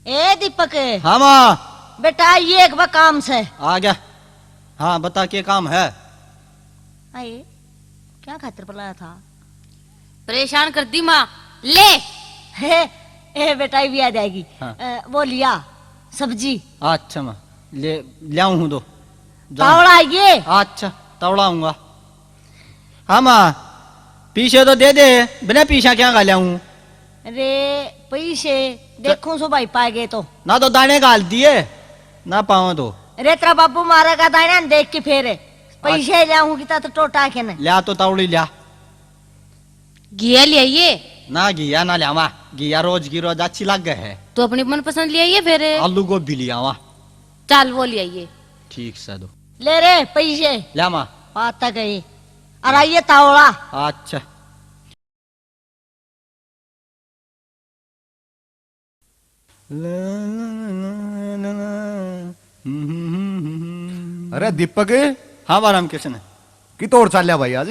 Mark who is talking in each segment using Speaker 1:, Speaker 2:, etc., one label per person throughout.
Speaker 1: ए दीपक।
Speaker 2: हाँ माँ।
Speaker 1: बेटा ये एक बार काम से
Speaker 2: आ गया। हाँ बता क्या काम है।
Speaker 1: आए क्या खातिर बुलाया था।
Speaker 3: परेशान कर दी माँ। ले
Speaker 1: हे ए बेटा ये भी आ जाएगी।
Speaker 2: हाँ।
Speaker 1: वो लिया सब्जी।
Speaker 2: अच्छा माँ ले लाऊं हूँ दो।
Speaker 1: तावड़ा ये।
Speaker 2: अच्छा तवड़ाऊंगा। हाँ माँ पीछे तो दे दे, बिना पीछा क्या खा लाऊं।
Speaker 1: अरे पैसे देखूं सो भाई पाएगे तो
Speaker 2: ना तो दाने गाल दिए ना पाओ तो।
Speaker 1: अरे तेरा बाबू मारेगा दाना देख के फेर पैसे लाऊं की तो टोटा के न
Speaker 2: लिया तो तवड़ी लिया।
Speaker 3: घिया ले आइए।
Speaker 2: ना घिया ना लिया घिया रोज की रोज अच्छी लग गए है।
Speaker 3: तो अपनी मनपसंद ले आइए फिर।
Speaker 2: आलू गोभी लिया वहाँ।
Speaker 3: चल वो ले आइए।
Speaker 2: ठीक से दो।
Speaker 1: ले रे पैसे
Speaker 2: लिया माँ।
Speaker 1: आता गए और आइए तावड़ा।
Speaker 2: अच्छा
Speaker 4: अरे दीपक
Speaker 2: हाँ बाराम कृष्ण
Speaker 4: की तोड़ चाल लिया भाई आज।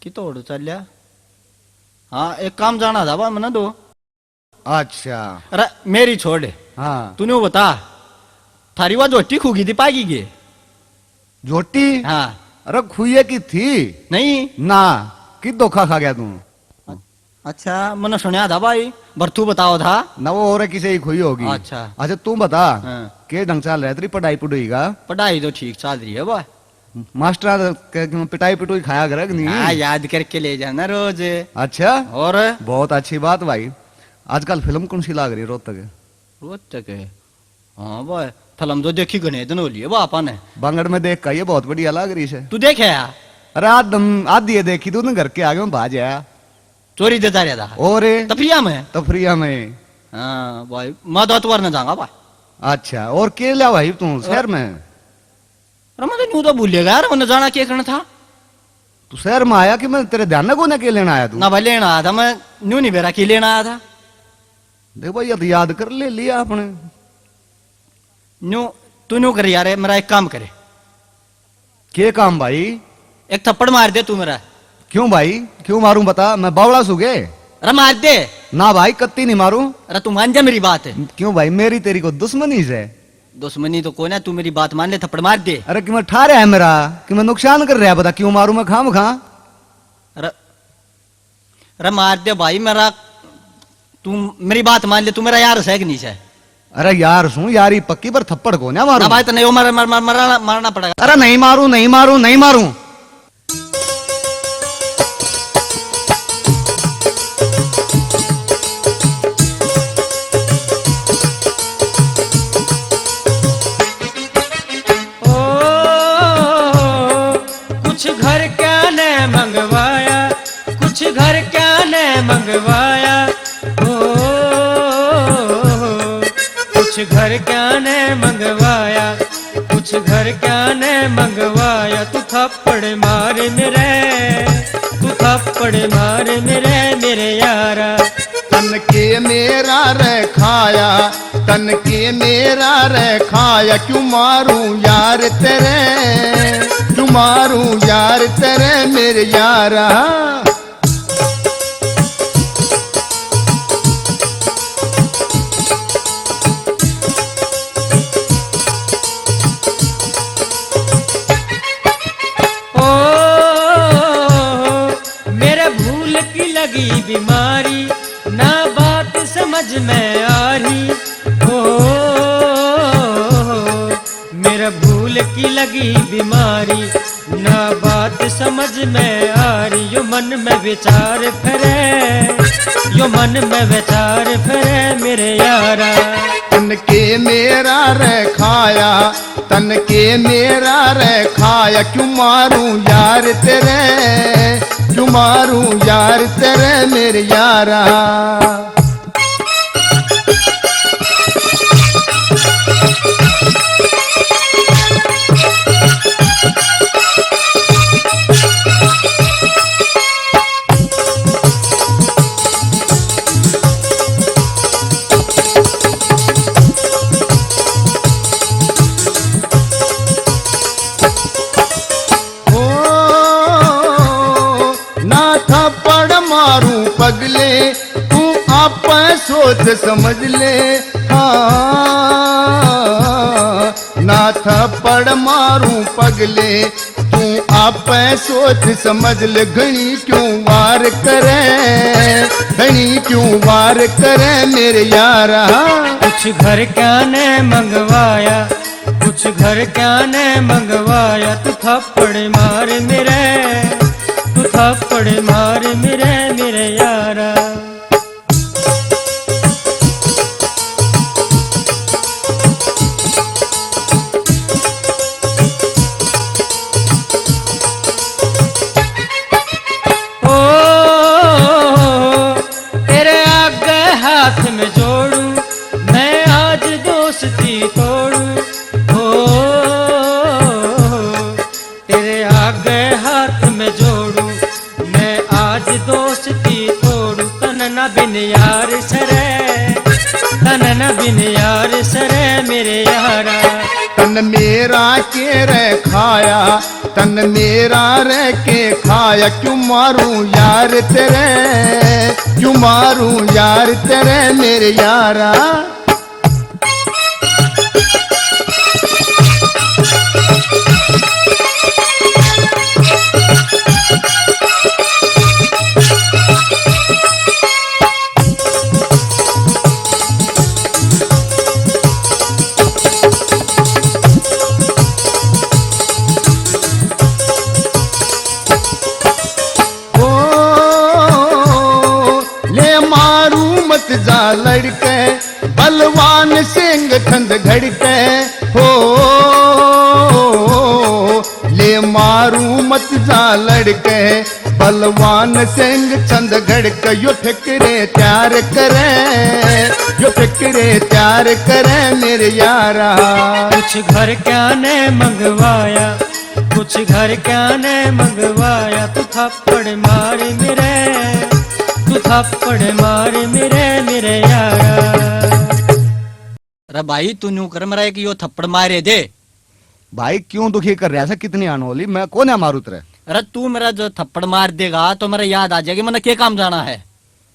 Speaker 2: की तोड़ चल लिया। हाँ एक काम जाना था बा मना दो।
Speaker 4: अच्छा
Speaker 2: अरे मेरी छोड़
Speaker 4: हाँ
Speaker 2: तूने वो बता थारी वह जोटी खूगी थी पागी की।
Speaker 4: झोटी
Speaker 2: हाँ
Speaker 4: अरे खुए की थी
Speaker 2: नहीं
Speaker 4: ना कि धोखा खा गया तू।
Speaker 2: अच्छा मैंने सुना था भाई बर्थू बताओ था
Speaker 4: ना वो और किसी ही खुई होगी।
Speaker 2: अच्छा।
Speaker 4: अच्छा तू बता
Speaker 2: हाँ।
Speaker 4: के ढंग चाल रहा है तेरी पढ़ाई पुढ़ाई का।
Speaker 2: पढ़ाई तो ठीक चल रही है भाई।
Speaker 4: मास्टर पिटाई पिटुई खाया करे कि नहीं।
Speaker 2: हाँ याद करके ले जाना रोज।
Speaker 4: अच्छा
Speaker 2: और
Speaker 4: बहुत अच्छी बात भाई। आजकल फिल्म कौन सी लाग रही है रोहतक।
Speaker 2: रोहतक है। हाँ भाई फिल्म तो देखी गने दिन होली है बापा ने।
Speaker 4: बांगड़ में देख का ये बहुत बढ़िया लाग रही है।
Speaker 2: तू देखे यार।
Speaker 4: अरे आधी ये देखी तूने घर के आगे में भाज आया
Speaker 2: चोरी देता रहता है
Speaker 4: और
Speaker 2: तफरिया में।
Speaker 4: तफरिया में।
Speaker 2: हाँ भाई मैं तो अतवार न जाऊंगा भाई।
Speaker 4: अच्छा और के लिया भाई तू शहर में।
Speaker 2: अरे मैं तो यूं तो भूलेगा यार मैंने जाना क्या करना था।
Speaker 4: तू शहर में आया कि मैं तेरे ध्यान को ना के लेना आया तू।
Speaker 2: ना भाई लेना आया था मैं न्यू नहीं बेरा की लेना आया था।
Speaker 4: देख भाई ये तो याद कर ले लिया आपने।
Speaker 2: न्यू तू न्यू कर यार मेरा एक काम करे।
Speaker 4: के काम भाई।
Speaker 2: एक थप्पड़ मार दे तू मेरा।
Speaker 4: क्यों भाई क्यों मारूं बता मैं बावड़ा सुगे।
Speaker 2: अरे मार दे।
Speaker 4: ना भाई कत्ती नहीं मारूं।
Speaker 2: अरे तू मान जा मेरी बात है।
Speaker 4: क्यों भाई मेरी तेरी को दुश्मनी से।
Speaker 2: दुश्मनी तो कोई ना तू मेरी बात मान ले थप्पड़ मार दे।
Speaker 4: अरे कि मैं ठा रहा है मेरा कि मैं नुकसान कर रहा है बता क्यों मारूं मैं खाम खा।
Speaker 2: अरे अरे मार दे भाई मेरा। तू मेरी बात मान ले तू मेरा यार है कि नहीं है।
Speaker 4: अरे यार सुन यारी पक्की पर थप्पड़ को ना
Speaker 2: ना
Speaker 4: मारूं।
Speaker 2: भाई तो नहीं मारना पड़ेगा।
Speaker 4: अरे नहीं मारूं नहीं मारूं नहीं मारूं।
Speaker 5: कुछ घर क्या ने मंगवाया कुछ घर क्या ने मंगवाया ओ कुछ घर क्या ने मंगवाया कुछ घर क्या ने मंगवाया। तू थप्पड़ मार मेरे तू थप्पड़ मार मेरे यारा।
Speaker 6: तन के मेरा रे खाया तन के मेरा रे खाया। क्यों मारूं यार तेरे क्यों मारूं यार तेरे मेरे यारा।
Speaker 5: ओ मेरे भूल की लगी बीमारी ना बात समझ में आ रही। ओ मेरा भूल की लगी बीमारी ना बात समझ में आ रही। यो मन में विचार फिरे यो मन में विचार फिरे मेरे यारा।
Speaker 6: तन के मेरा रे खाया तन के मेरा रे खाया। क्यों मारूं यार तेरे क्यों मारूं यार तेरे मेरे यारा। पगले तू आप सोच समझ ले, हाँ ना थप्पड़ मारूं पगले, तू आप सोच समझ ले। घनी क्यों वार करे, घनी क्यों वार करे मेरे यारा।
Speaker 5: कुछ घर क्या ने मंगवाया, कुछ घर क्या ने मंगवाया, तू थप्पड़ मार मेरे, तू थप्पड़ मार मेरे यारा। ओ तेरे आगे हाथ में जोड़ूं मैं आज दोस्ती तोड़ूं, तेरे आगे हाथ में जोड़ूं मैं आज दोस्ती तोड़ूं। तन न बिन यार सरे, तन न बिन यार सरे मेरे यारा।
Speaker 6: तन मेरा के रे खाया, तन मेरा रे के खाया, क्यों मारूं यार तेरे, क्यों मारूं यार तेरे मेरे यारा। जा लड़के बलवान सिंह ठंड घड़के, हो ले मारू मत जा लड़के बलवान सिंह चंद घड़के। यो ठिकरे तैयार करे, यो ठिकरे तैयार करे मेरे यारा।
Speaker 5: कुछ घर क्या ने मंगवाया, कुछ घर क्या ने मंगवाया, तू थप्पड़ मार मेरे, तू थप्पड़ मार मेरे यारा।
Speaker 2: अरे भाई तू न्यू कर मेरा एक यो थप्पड़ मारे दे।
Speaker 4: भाई क्यों दुखी कर रहा है, कितनी अनहोली, मैं कौन है मारू तेरे।
Speaker 2: अरे तू मेरा जो थप्पड़ मार देगा तो मेरा याद आ जाएगी मैंने क्या काम जाना है।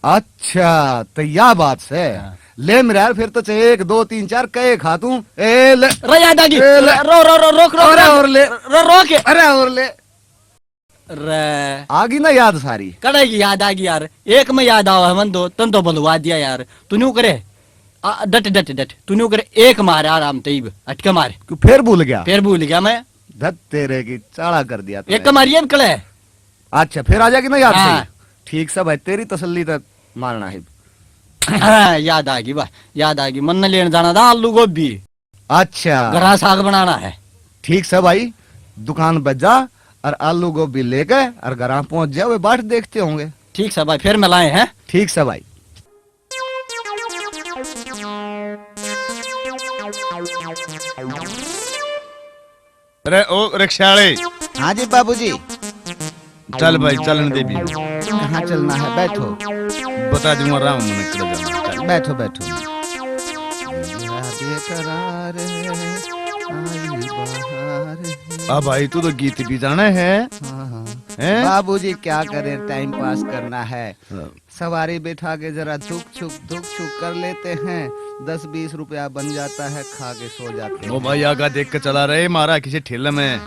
Speaker 4: अच्छा तो यह बात है। ले मेरा यार फिर तो चाहिए 1 2 3 4 कहे खा तू। ए ले
Speaker 2: अरे याद आ गई,
Speaker 4: ए, ले।
Speaker 2: रो रो रो रोक रोक
Speaker 4: अरे और ले,
Speaker 2: रोक।
Speaker 4: अरे और ले,
Speaker 2: अरे
Speaker 4: आ गई ना याद सारी।
Speaker 2: कड़े की याद आ गई यार, एक में याद आवा मन दो तन तो बलवा दिया यार। तू न्यू करे डट डट डट, तू न्यू करे एक मारे आराम तेब अटके मारे।
Speaker 4: क्यों फिर भूल गया,
Speaker 2: फिर भूल गया मैं।
Speaker 4: धत तेरे की चाड़ा कर दिया
Speaker 2: एक मारिए कड़े।
Speaker 4: अच्छा फिर आ जाएगी ना याद
Speaker 2: हाँ।
Speaker 4: सही। ठीक सब है, तेरी तसल्ली तक मारना है।
Speaker 2: याद आ गई, वाह याद आ गई। मन ने लेने जाना था आलू गोभी,
Speaker 4: अच्छा
Speaker 2: गरा साग बनाना है।
Speaker 4: ठीक सब भाई, दुकान बजा और आलू गोभी लेके और घर पहुंच जाओ, वे बाट देखते होंगे।
Speaker 2: ठीक है भाई, फिर मिलाए हैं।
Speaker 4: ठीक सब भाई।
Speaker 7: अरे ओ रिक्शावाले,
Speaker 4: हाँ जी बाबूजी।
Speaker 7: चल भाई चलन दे भी,
Speaker 4: कहाँ चलना है, बैठो
Speaker 7: बता दूंगा राम मन कर जाना। चल
Speaker 4: बैठो बैठो। मेरा बेकरार आई बहार।
Speaker 7: आ भाई तू तो गीत भी जाना है,
Speaker 4: हाँ।
Speaker 7: हैं?
Speaker 4: बाबूजी क्या करे, टाइम पास करना है। सवारी बैठा के जरा दुख छुक कर लेते हैं, 10-20 रुपया बन जाता है, खा के सो जाते
Speaker 7: ओ
Speaker 4: हैं।
Speaker 7: भाई आगा देख के चला रहे, मारा किसी ठेले में